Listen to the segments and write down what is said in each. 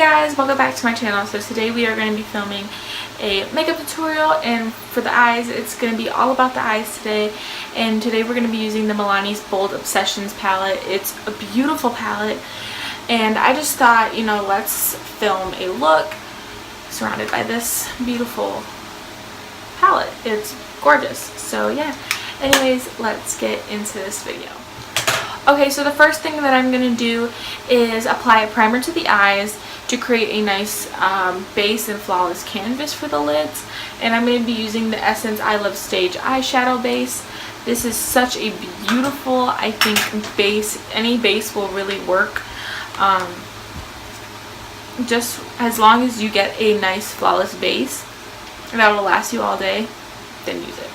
guys, welcome back to my channel. So today we are going to be filming a makeup tutorial, and for the eyes it's going to be all about the eyes today. And today we're going to be using the Milani Bold Obsessions palette. It's a beautiful palette, and I just thought, you know, let's film a look surrounded by this beautiful palette. It's gorgeous. So yeah, anyways, let's get into this video. Okay, so the first thing that I'm going to do is apply a primer to the eyes to create a nice base and flawless canvas for the lids. And I'm going to be using the Essence I Love Stage eyeshadow base. This is such a beautiful, I think, base. Any base will really work. Just as long as you get a nice flawless base that will last you all day, then use it.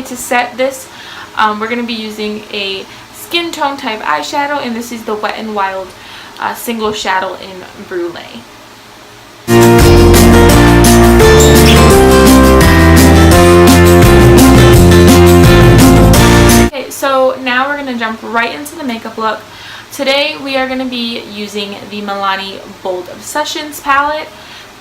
To set this, we're going to be using a skin tone type eyeshadow, and this is the Wet n Wild single shadow in Brulee. Okay, so now we're going to jump right into the makeup look. Today we are going to be using the Milani Bold Obsessions palette.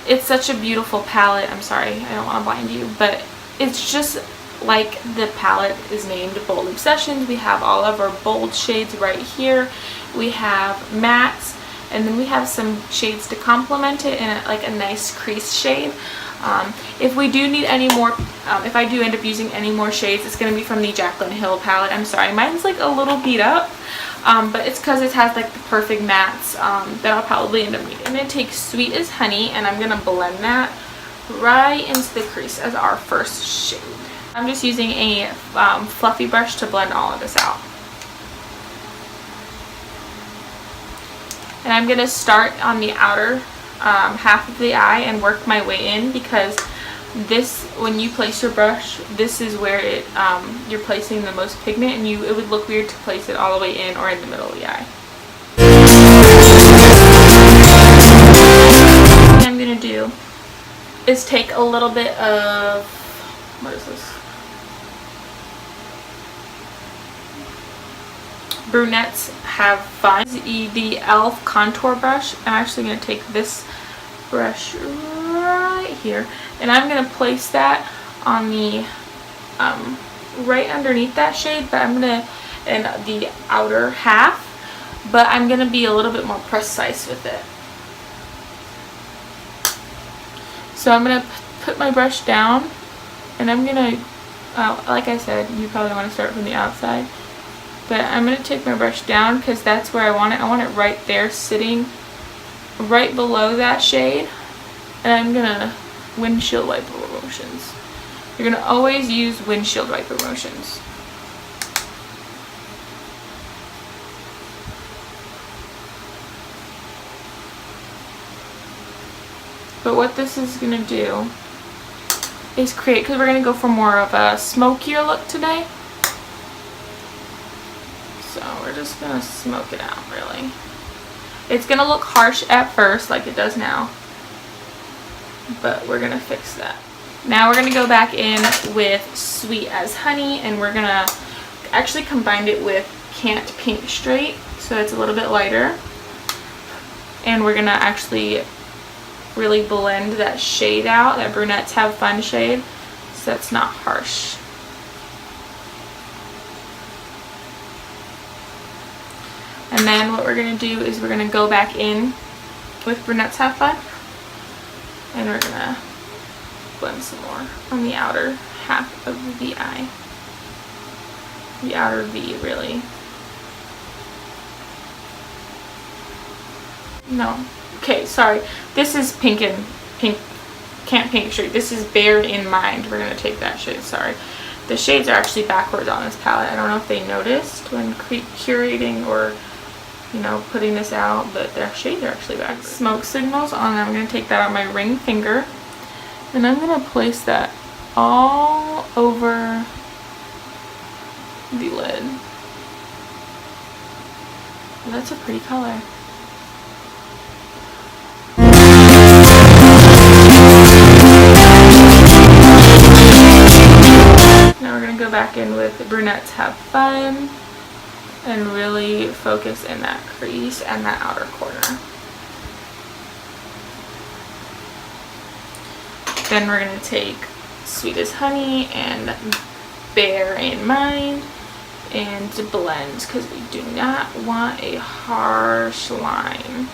It's such a beautiful palette. I'm sorry, I don't want to blind you, but it's just like the palette is named Bold Obsessions. We have all of our bold shades right here. We have mattes, and then we have some shades to complement it in like a nice crease shade. If we do need any more, if I do end up using any more shades, it's going to be from the Jaclyn Hill palette. I'm sorry, mine's like a little beat up, but it's because it has like the perfect mattes that I'll probably end up needing. I'm going to take Sweet as Honey, and I'm going to blend that right into the crease as our first shade. I'm just using a fluffy brush to blend all of this out. And I'm going to start on the outer half of the eye and work my way in, because this, when you place your brush, this is where it you're placing the most pigment, and it would look weird to place it all the way in or in the middle of the eye. What I'm going to do is take a little bit of, what is this? Brunettes Have Fun. This is the e.l.f. contour brush. I'm actually going to take this brush right here, and I'm going to place that on the right underneath that shade, but I'm going to, in the outer half, but I'm going to be a little bit more precise with it. So I'm going to put my brush down, and I'm going to, like I said, you probably want to start from the outside. But I'm going to take my brush down because that's where I want it. I want it right there, sitting right below that shade. And I'm going to windshield wiper motions. You're going to always use windshield wiper motions. But what this is going to do is create, because we're going to go for more of a smokier look today. So we're just going to smoke it out, really. It's going to look harsh at first, like it does now, but we're going to fix that. Now we're going to go back in with Sweet as Honey, and we're going to actually combine it with Can't Pink Straight, so it's a little bit lighter. And we're going to actually really blend that shade out, that Brunettes Have Fun shade, so that's not harsh. And then what we're going to do is we're going to go back in with Brunettes Have Fun, and we're going to blend some more on the outer half of the eye. The outer V, really. No. Okay, sorry. This is Pink and Pink, Can't Pink Straight. This is Bear in Mind. We're going to take that shade, sorry. The shades are actually backwards on this palette. I don't know if they noticed when curating or, you know, putting this out, but their shades are actually back. Smoke Signals on. I'm going to take that on my ring finger, and I'm going to place that all over the lid. That's a pretty color. back in with Brunettes Have Fun and really focus in that crease and that outer corner. Then we're going to take Sweet as Honey and Bear in Mind and blend because we do not want a harsh line.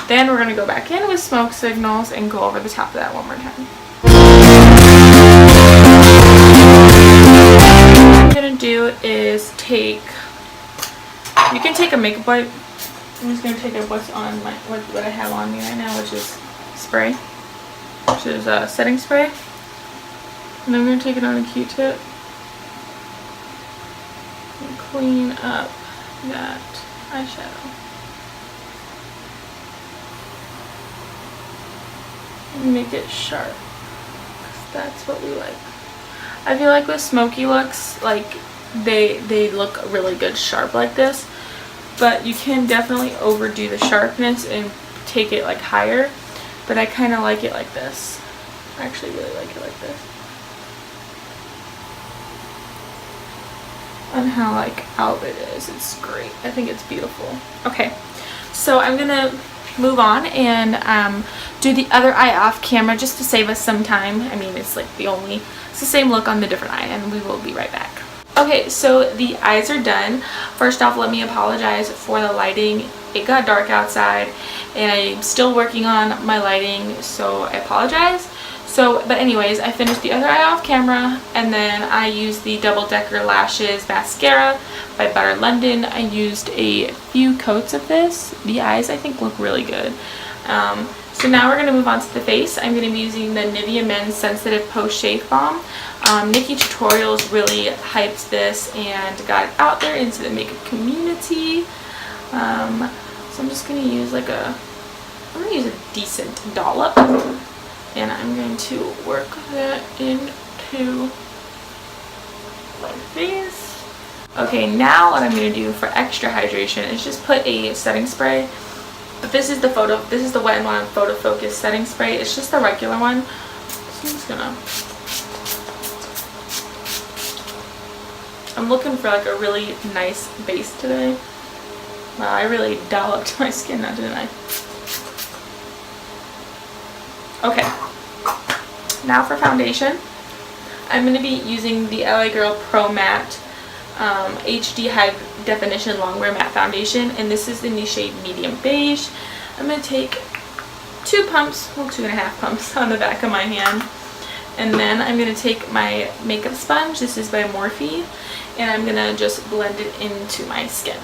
Then we're going to go back in with Smoke Signals and go over the top of that one more time. What I'm going to do is take, you can take a makeup wipe. I'm just going to take what's on my, what I have on me right now, which is spray, which is setting spray. And then we're going to take it on a Q-tip and clean up that eyeshadow. And make it sharp, 'cause that's what we like. I feel like with Smokey looks, like they look really good sharp like this, but you can definitely overdo the sharpness and take it like higher, but I kind of like it like this. I actually really like it like this. On how like out it is, it's great. I think it's beautiful. Okay, so I'm gonna move on and do the other eye off camera just to save us some time. I mean, it's like it's the same look on the different eye, and we will be right back. Okay, so the eyes are done. First off, let me apologize for the lighting. It got dark outside and I'm still working on my lighting, so I apologize. But anyways, I finished the other eye off camera, and then I used the Double Decker Lashes Mascara by Butter London. I used a few coats of this. The eyes, I think, look really good. So now we're going to move on to the face. I'm going to be using the Nivea Men's Sensitive Post Shave Balm. Nikki Tutorials really hyped this and got it out there into the makeup community. So I'm just going to use I'm going to use a decent dollop. And I'm going to work that into my face. Okay, now what I'm going to do for extra hydration is just put a setting spray. But this is the Wet n Wild Photo Focus setting spray. It's just the regular one. So I'm just gonna, I'm looking for like a really nice base today. Wow, I really dolloped my skin now, didn't I? Okay, now for foundation. I'm going to be using the LA Girl Pro Matte HD High Definition Longwear Matte Foundation, and this is in the shade Medium Beige. I'm going to take 2 pumps, well 2.5 pumps on the back of my hand, and then I'm going to take my makeup sponge. This is by Morphe, and I'm going to just blend it into my skin.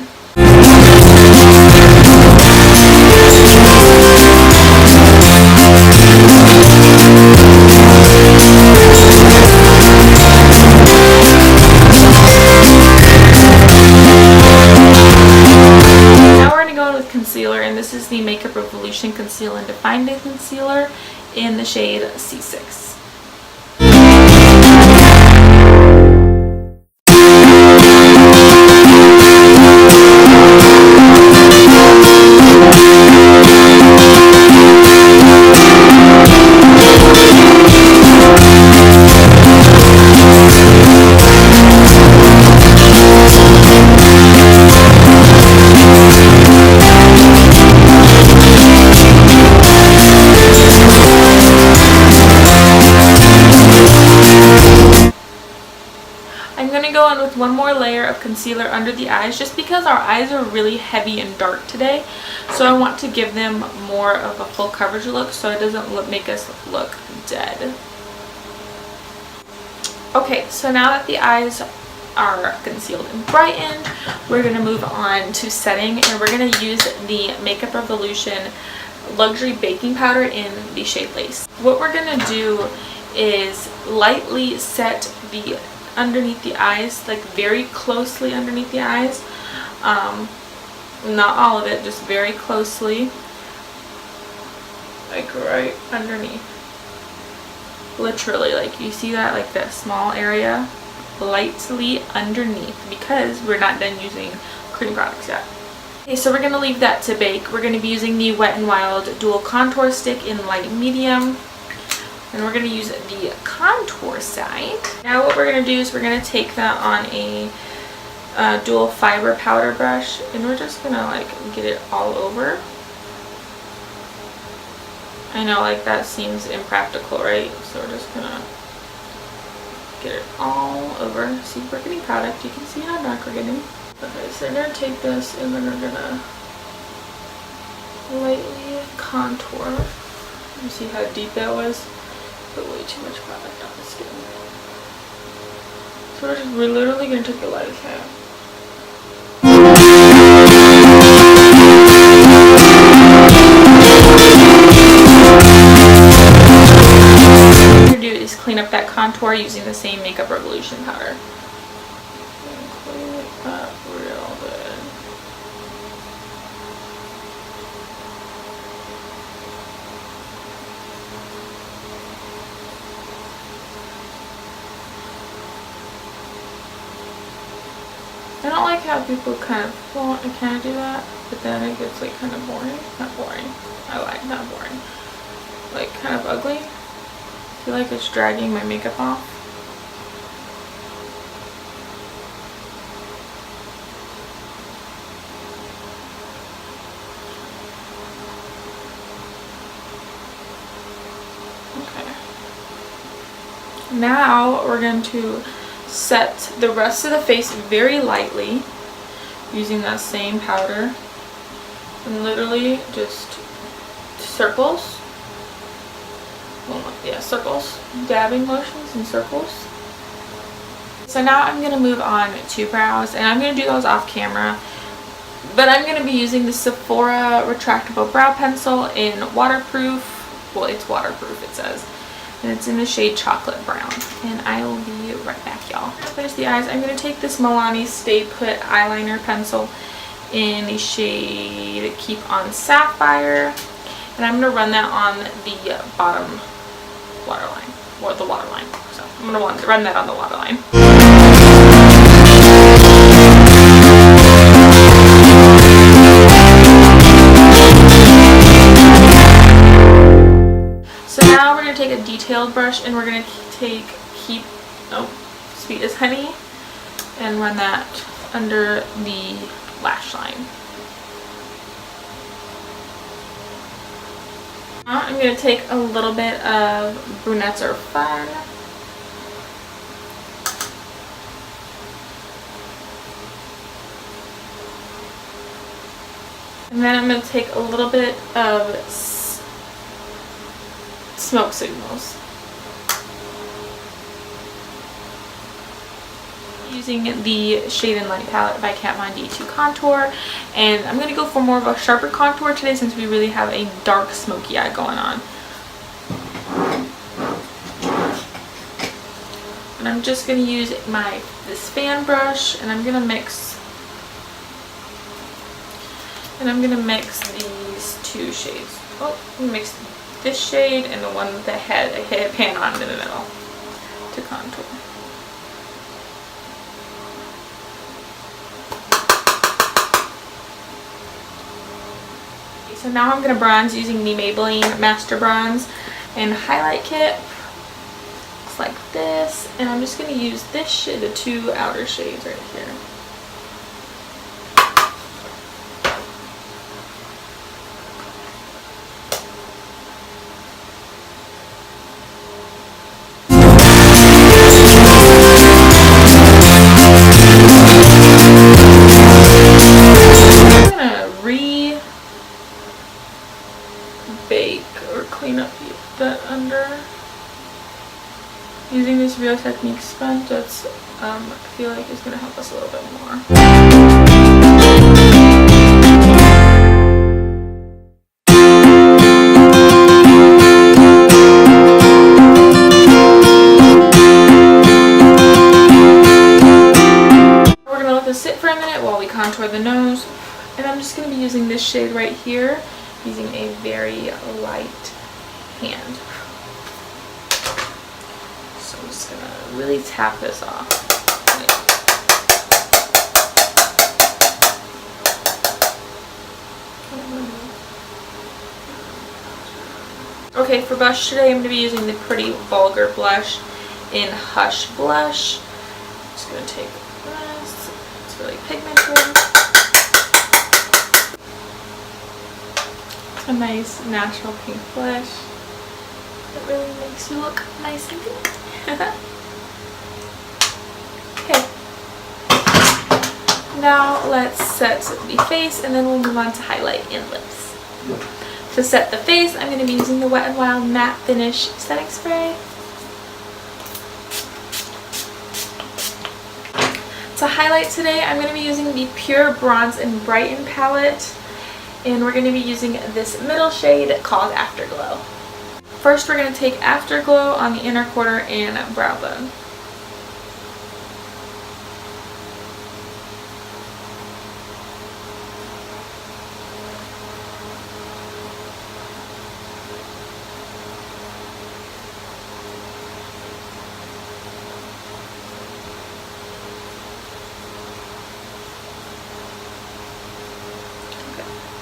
Concealer, and this is the Makeup Revolution Conceal and Define Day Concealer in the shade C6. Go in with one more layer of concealer under the eyes, just because our eyes are really heavy and dark today, so I want to give them more of a full coverage look so it doesn't make us look dead. Okay, so now that the eyes are concealed and brightened, we're going to move on to setting, and we're going to use the Makeup Revolution Luxury Baking Powder in the shade Lace. What we're going to do is lightly set the underneath the eyes, like very closely underneath the eyes, not all of it, just very closely, like right underneath, literally, like you see that, like that small area, lightly underneath, because we're not done using cream products yet. Okay, so we're going to leave that to bake. We're going to be using the Wet n Wild Dual Contour Stick in light medium. And we're going to use the contour side. Now what we're going to do is we're going to take that on a dual fiber powder brush, and we're just going to like get it all over. I know like that seems impractical, right? So we're just going to get it all over. See, we're getting product. You can see how dark we're getting. Okay, so we're going to take this and then we're going to lightly contour. You see how deep that was? Put way too much product on the skin. So we're literally going to take it like that. What we're going to do is clean up that contour using the same Makeup Revolution powder. And clean it up real good. I don't like how people kind of do that, but then it gets like kind of boring. Not boring. I lied, not boring. Like kind of ugly. I feel like it's dragging my makeup off. Okay. Now we're going to set the rest of the face very lightly using that same powder, and literally just circles. Well, yeah, circles, dabbing motions and circles. So now I'm going to move on to brows, and I'm going to do those off camera, but I'm going to be using the Sephora retractable brow pencil in waterproof. Well, it's waterproof, it says. And it's in the shade Chocolate Brown. And I will be right back, y'all. To finish the eyes, I'm going to take this Milani Stay Put eyeliner pencil in the shade Keep On Sapphire. And I'm going to run that on the bottom waterline. Or the waterline. So I'm going to run that on the waterline. So now we're going to take a detailed brush and we're going to take Sweet as Honey and run that under the lash line. Now I'm going to take a little bit of Brunettes Are Fun. And then I'm going to take a little bit of Smoke Signals. Using the Shade and Light palette by Kat Von D to contour, and I'm going to go for more of a sharper contour today since we really have a dark smoky eye going on. And I'm just going to use this fan brush, and I'm going to mix these two shades. Oh, I'm going to mix this shade and the one with the headband on in the middle to contour. So now I'm going to bronze using the Maybelline Master Bronze and Highlight Kit. Looks like this. And I'm just going to use this shade, the two outer shades right here. Clean up that under using this Real Techniques sponge. That's I feel like is going to help us a little bit more. We're going to let this sit for a minute while we contour the nose, and I'm just going to be using this shade right here, using a very light hand. So I'm just gonna really tap this off. Okay, for blush today, I'm going to be using the Pretty Vulgar blush in Hush Blush. I'm just going to take this. It's really pigmented. It's a nice natural pink blush. It really makes you look nice and pink. Okay. Now let's set the face and then we'll move on to highlight and lips. To set the face, I'm going to be using the Wet n Wild Matte Finish Setting Spray. To highlight today, I'm going to be using the Pure Bronze and Brighten palette. And we're going to be using this middle shade called Afterglow. First, we're going to take Afterglow on the inner corner and brow bone.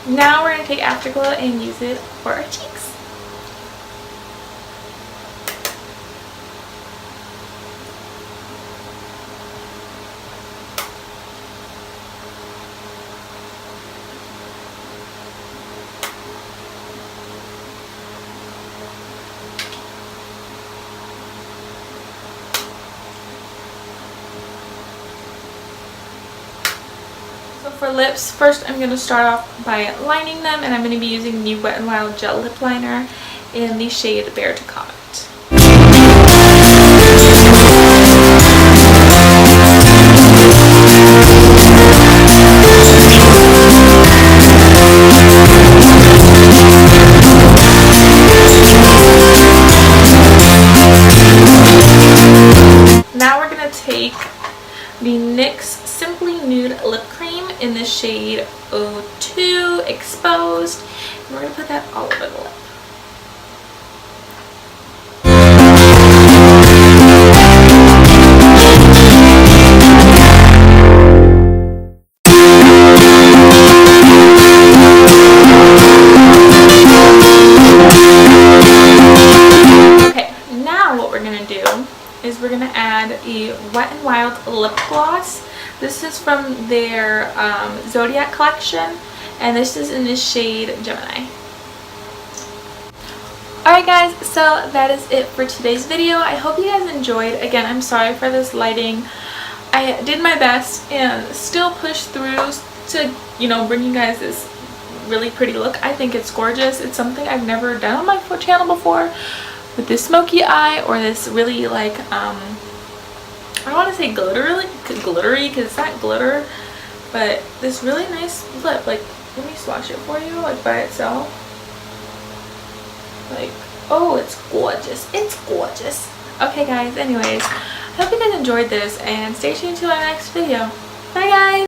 Now we're going to take Afterglow and use it for our cheeks. So for lips, first I'm going to start off by lining them, and I'm going to be using the Wet n Wild Gel Lip Liner in the shade Bear to Comet. Now we're going to take the NYX Simply Nude Lip Cream in the shade 02 Exposed, and we're going to put that all over the lip. Okay, now what we're going to do is we're going to add a Wet n Wild lip gloss. This is from their Zodiac collection, and this is in the shade Gemini. Alright guys, so that is it for today's video. I hope you guys enjoyed. Again, I'm sorry for this lighting. I did my best and still pushed through to, you know, bring you guys this really pretty look. I think it's gorgeous. It's something I've never done on my channel before, with this smoky eye or this really like I don't want to say glittery because it's not glitter, but this really nice lip. Like, let me swatch it for you, like by itself. Like, oh, it's gorgeous. It's gorgeous. Okay guys, anyways, I hope you guys enjoyed this and stay tuned to our next video. Bye guys!